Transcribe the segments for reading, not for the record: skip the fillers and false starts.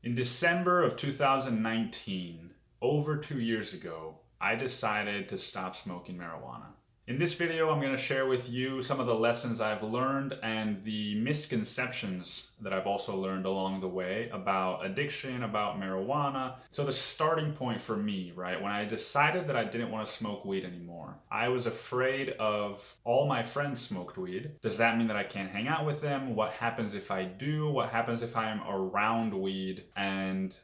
In December of 2019, over 2 years ago, I decided to stop smoking marijuana. In this video, I'm going to share with you some of the lessons I've learned and the misconceptions that I've also learned along the way about addiction, about marijuana. So the starting point for me, right, when I decided that I didn't want to smoke weed anymore, I was afraid of all my friends smoked weed. Does that mean that I can't hang out with them? What happens if I do? What happens if I'm around weed and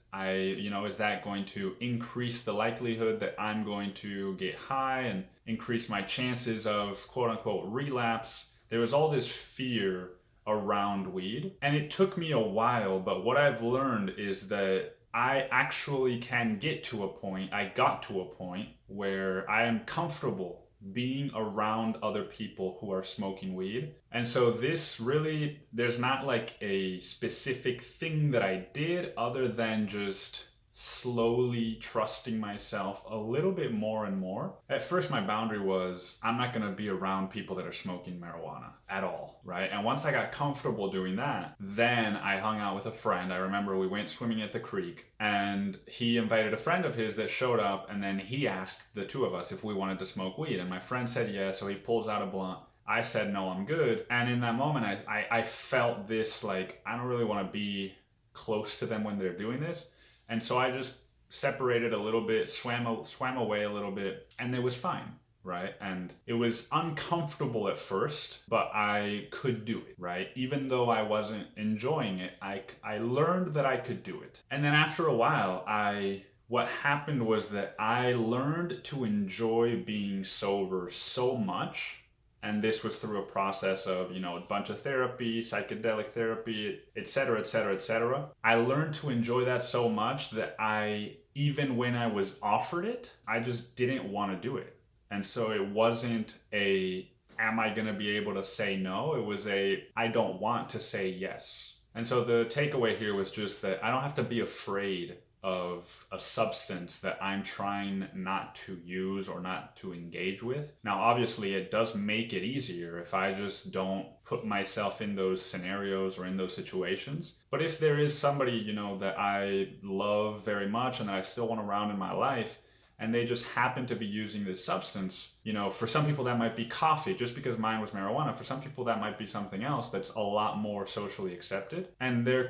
is that going to increase the likelihood that I'm going to get high and increase my chances of quote unquote relapse? There was all this fear around weed, and it took me a while, but what I've learned is that I actually can get to a point, I got to a point where I am comfortable being around other people who are smoking weed. And so this really, there's not like a specific thing that I did other than just slowly trusting myself a little bit more and more. At first, my boundary was I'm not going to be around people that are smoking marijuana at all, right? And once I got comfortable doing that, then I hung out with a friend. I remember we went swimming at the creek and he invited a friend of his that showed up, and then he asked the two of us if we wanted to smoke weed. And my friend said yes, so he pulls out a blunt. I said, no, I'm good. And in that moment, I felt this like, I don't really want to be close to them when they're doing this. And so I just separated a little bit, swam away a little bit, and it was fine, right? And it was uncomfortable at first, but I could do it, right? Even though I wasn't enjoying it, I learned that I could do it. And then after a while, what happened was that I learned to enjoy being sober so much. And this was through a process of, a bunch of therapy, psychedelic therapy, etc., etc., etc. I learned to enjoy that so much that even when I was offered it, I just didn't want to do it. And so it wasn't am I going to be able to say no? It was I don't want to say yes. And so the takeaway here was just that I don't have to be afraid of a substance that I'm trying not to use or not to engage with. Now, obviously, it does make it easier if I just don't put myself in those scenarios or in those situations. But if there is somebody, that I love very much and that I still want around in my life, and they just happen to be using this substance, for some people that might be coffee, just because mine was marijuana. For some people that might be something else that's a lot more socially accepted. And there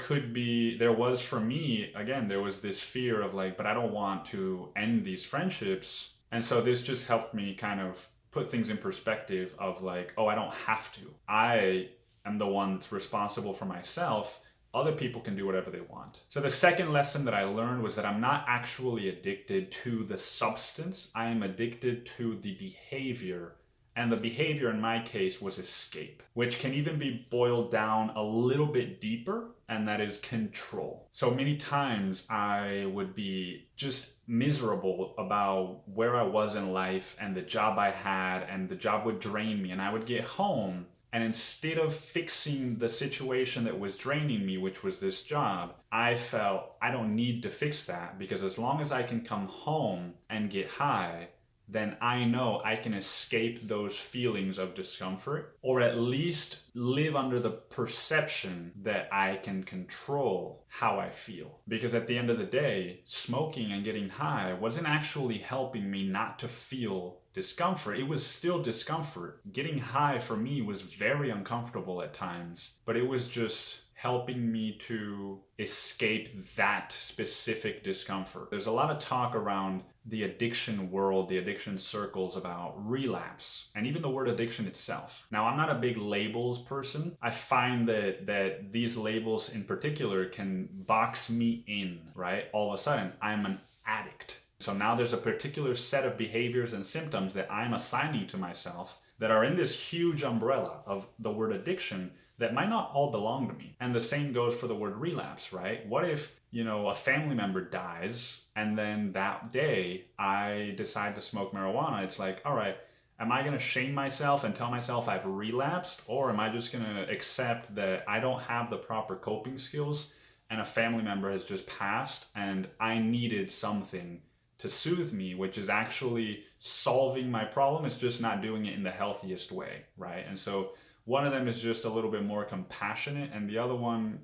was for me, again, there was this fear of but I don't want to end these friendships. And so this just helped me kind of put things in perspective of oh, I don't have to. I am the one that's responsible for myself. Other people can do whatever they want. So the second lesson that I learned was that I'm not actually addicted to the substance. I am addicted to the behavior. And the behavior in my case was escape, which can even be boiled down a little bit deeper, and that is control. So many times I would be just miserable about where I was in life and the job I had, and the job would drain me, and I would get home. And instead of fixing the situation that was draining me, which was this job, I felt I don't need to fix that, because as long as I can come home and get high, then I know I can escape those feelings of discomfort, or at least live under the perception that I can control how I feel. Because at the end of the day, smoking and getting high wasn't actually helping me not to feel discomfort. It was still discomfort. Getting high for me was very uncomfortable at times, but it was just helping me to escape that specific discomfort. There's a lot of talk around the addiction world, the addiction circles, about relapse, and even the word addiction itself. Now, I'm not a big labels person. I find that these labels in particular can box me in, right? All of a sudden, I'm an addict. So now there's a particular set of behaviors and symptoms that I'm assigning to myself that are in this huge umbrella of the word addiction that might not all belong to me. And the same goes for the word relapse, right? What if, a family member dies and then that day I decide to smoke marijuana? It's all right, am I going to shame myself and tell myself I've relapsed? Or am I just going to accept that I don't have the proper coping skills and a family member has just passed and I needed something to soothe me, which is actually solving my problem? It's just not doing it in the healthiest way, right? And so One of them is just a little bit more compassionate, and the other one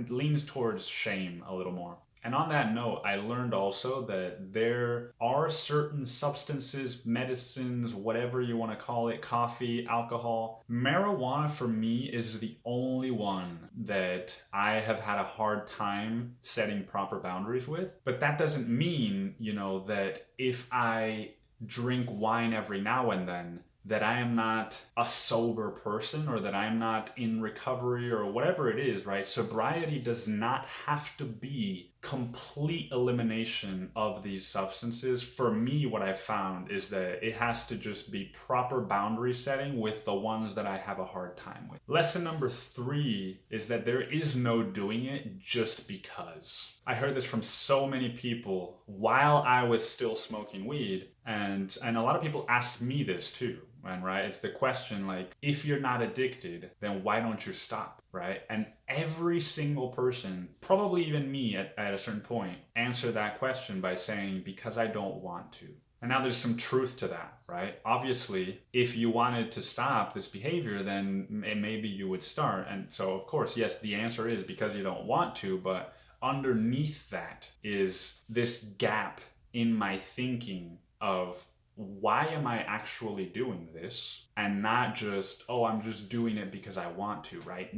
leans towards shame a little more. And on that note, I learned also that there are certain substances, medicines, whatever you want to call it, coffee, alcohol. Marijuana for me is the only one that I have had a hard time setting proper boundaries with. But that doesn't mean, that if I drink wine every now and then, that I am not a sober person or that I'm not in recovery or whatever it is, right? Sobriety does not have to be complete elimination of these substances. For me, what I've found is that it has to just be proper boundary setting with the ones that I have a hard time with. Lesson number 3 is that there is no doing it just because. I heard this from so many people while I was still smoking weed, and a lot of people asked me this too. And right, it's the question like, if you're not addicted, then why don't you stop, right? And every single person, probably even me at a certain point, answer that question by saying, because I don't want to. And now there's some truth to that, right? Obviously, if you wanted to stop this behavior, then maybe you would start. And so, of course, yes, the answer is because you don't want to, but underneath that is this gap in my thinking of, why am I actually doing this? And not just, oh, I'm just doing it because I want to, right?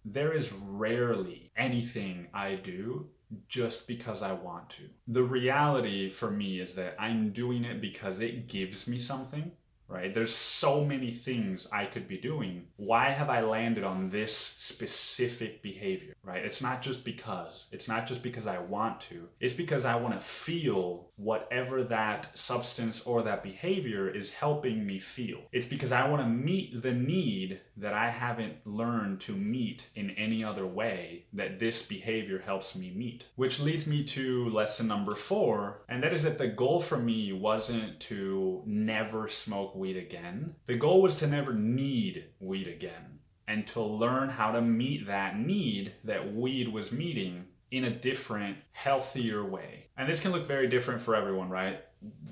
There is rarely anything I do just because I want to. The reality for me is that I'm doing it because it gives me something, right? There's so many things I could be doing. Why have I landed on this specific behavior, right? It's not just because. It's not just because I want to. It's because I want to feel whatever that substance or that behavior is helping me feel. It's because I want to meet the need that I haven't learned to meet in any other way that this behavior helps me meet. Which leads me to lesson number 4, and that is that the goal for me wasn't to never smoke weed again. The goal was to never need weed again, and to learn how to meet that need that weed was meeting in a different, healthier way. And this can look very different for everyone, right?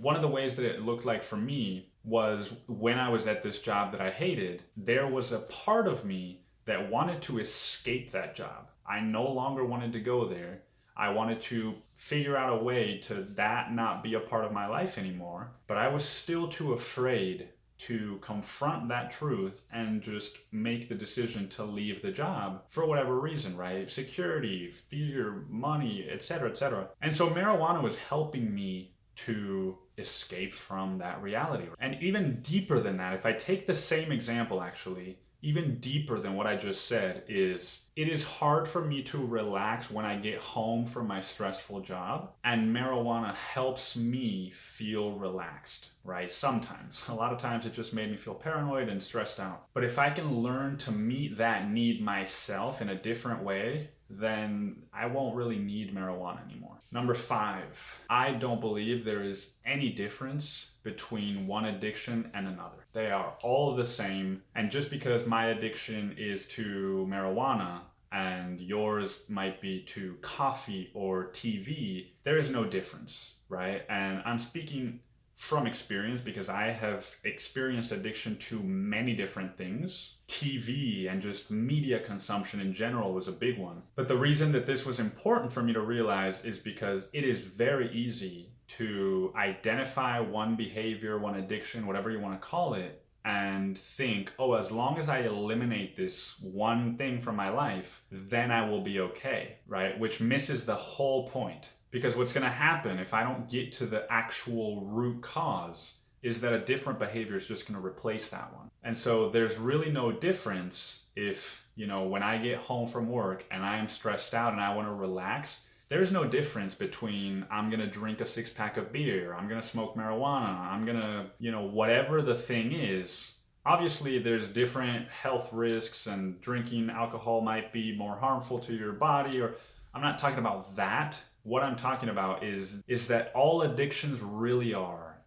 One of the ways that it looked like for me was when I was at this job that I hated, there was a part of me that wanted to escape that job. I no longer wanted to go there. I wanted to figure out a way to that not be a part of my life anymore, but I was still too afraid to confront that truth and just make the decision to leave the job for whatever reason, right? Security, fear, money, etc., etc. And so marijuana was helping me to escape from that reality. And even deeper than that, if I take the same example actually, even deeper than what I just said is, it is hard for me to relax when I get home from my stressful job, and marijuana helps me feel relaxed, right? Sometimes. A lot of times it just made me feel paranoid and stressed out. But if I can learn to meet that need myself in a different way, then I won't really need marijuana anymore. Number 5, I don't believe there is any difference between one addiction and another. They are all the same, and just because my addiction is to marijuana and yours might be to coffee or TV, there is no difference, right? And I'm speaking from experience because I have experienced addiction to many different things. TV and just media consumption in general was a big one. But the reason that this was important for me to realize is because it is very easy to identify one behavior, one addiction, whatever you want to call it, and think, oh, as long as I eliminate this one thing from my life, then I will be okay, right? Which misses the whole point. Because what's going to happen if I don't get to the actual root cause is that a different behavior is just going to replace that one. And so there's really no difference if, when I get home from work and I am stressed out and I want to relax, there's no difference between I'm going to drink a 6-pack of beer, I'm going to smoke marijuana, I'm going to, whatever the thing is. Obviously, there's different health risks, and drinking alcohol might be more harmful to your body, or I'm not talking about that. What I'm talking about is that all addictions really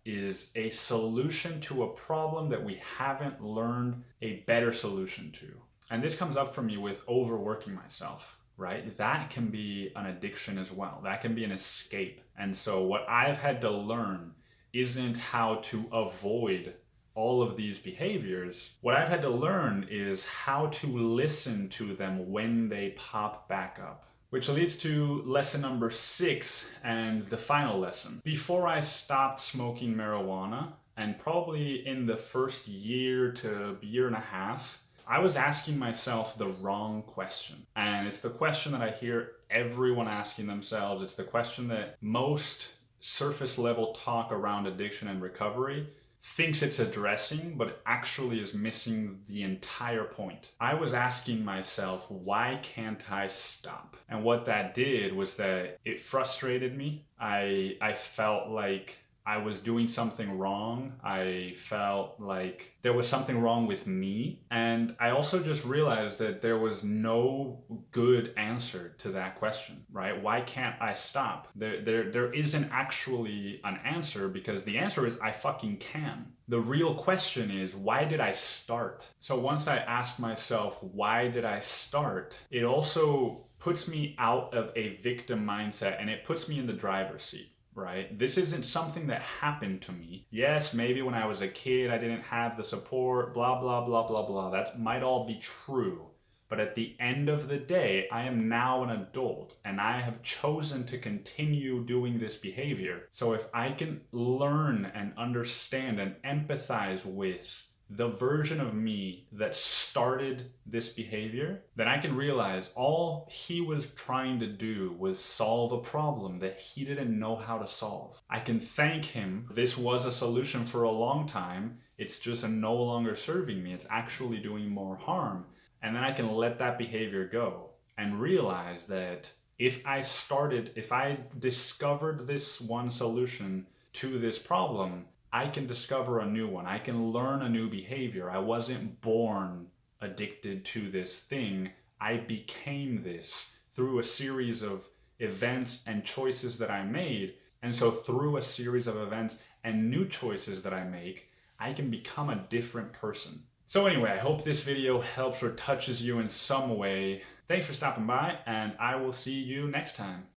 is a solution to a problem that we haven't learned a better solution to. And this comes up for me with overworking myself, right? That can be an addiction as well. That can be an escape. And so what I've had to learn isn't how to avoid all of these behaviors, what I've had to learn is how to listen to them when they pop back up. Which leads to lesson number 6 and the final lesson. Before I stopped smoking marijuana, and probably in the first year to year and a half, I was asking myself the wrong question. And it's the question that I hear everyone asking themselves. It's the question that most surface level talk around addiction and recovery thinks it's addressing, but actually is missing the entire point. I was asking myself, why can't I stop? And what that did was that it frustrated me. I felt like I was doing something wrong. I felt like there was something wrong with me. And I also just realized that there was no good answer to that question, right? Why can't I stop? There isn't actually an answer, because the answer is I fucking can. The real question is, why did I start? So once I asked myself, why did I start? It also puts me out of a victim mindset, and it puts me in the driver's seat. Right? This isn't something that happened to me. Yes, maybe when I was a kid, I didn't have the support, blah, blah, blah, blah, blah. That might all be true. But at the end of the day, I am now an adult, and I have chosen to continue doing this behavior. So if I can learn and understand and empathize with the version of me that started this behavior, then I can realize all he was trying to do was solve a problem that he didn't know how to solve. I can thank him. This was a solution for a long time. It's just no longer serving me. It's actually doing more harm. And then I can let that behavior go and realize that if I discovered this one solution to this problem, I can discover a new one. I can learn a new behavior. I wasn't born addicted to this thing. I became this through a series of events and choices that I made. And so through a series of events and new choices that I make, I can become a different person. So anyway, I hope this video helps or touches you in some way. Thanks for stopping by, and I will see you next time.